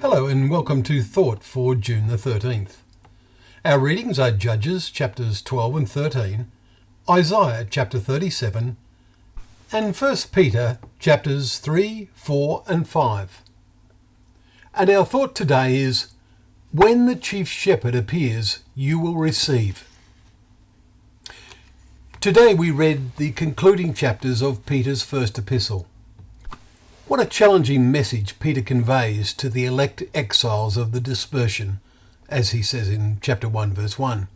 Hello and welcome to Thought for June the 13th. Our readings are Judges chapters 12 and 13, Isaiah chapter 37, and 1 Peter chapters 3, 4 and 5. And our thought today is, when the chief shepherd appears, you will receive. Today we read the concluding chapters of Peter's first epistle. What a challenging message Peter conveys to the elect exiles of the dispersion, as he says in chapter 1 verse 1.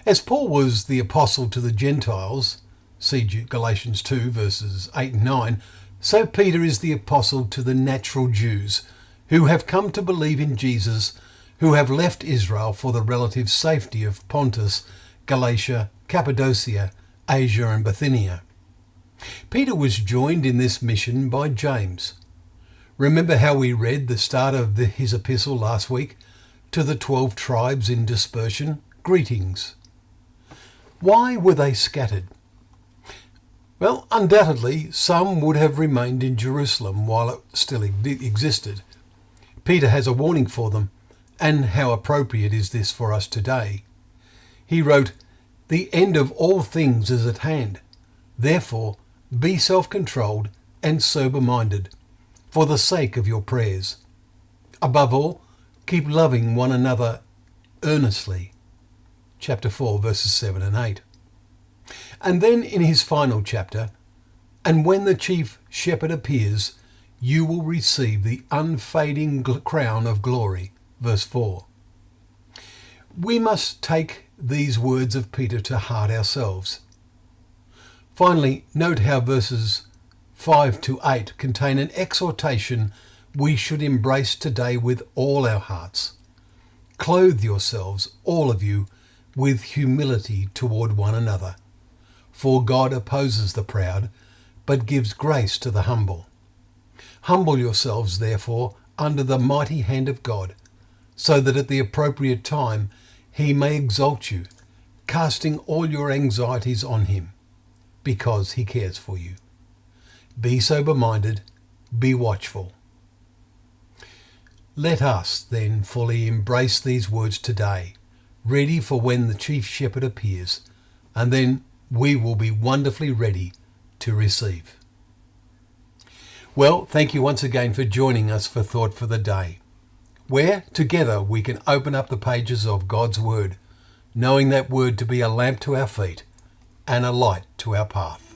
As Paul was the apostle to the Gentiles, see Galatians 2 verses 8 and 9, so Peter is the apostle to the natural Jews who have come to believe in Jesus, who have left Israel for the relative safety of Pontus, Galatia, Cappadocia, Asia and Bithynia. Peter was joined in this mission by James. Remember how we read the start of his epistle last week? To the 12 tribes in dispersion, greetings. Why were they scattered? Well, undoubtedly, some would have remained in Jerusalem while it still existed. Peter has a warning for them, and how appropriate is this for us today? He wrote, "The end of all things is at hand. Therefore, be self-controlled and sober-minded, for the sake of your prayers. Above all, keep loving one another earnestly." Chapter 4, verses 7 and 8. And then in his final chapter, "And when the chief shepherd appears, you will receive the unfading crown of glory." Verse 4. We must take these words of Peter to heart ourselves. Finally, note how verses 5 to 8 contain an exhortation we should embrace today with all our hearts. Clothe yourselves, all of you, with humility toward one another. For God opposes the proud, but gives grace to the humble. Humble yourselves, therefore, under the mighty hand of God, so that at the appropriate time he may exalt you, casting all your anxieties on him, because he cares for you. Be sober-minded, be watchful. Let us then fully embrace these words today, ready for when the chief shepherd appears, and then we will be wonderfully ready to receive. Well, thank you once again for joining us for Thought for the Day, where together we can open up the pages of God's Word, knowing that Word to be a lamp to our feet and a light to our path.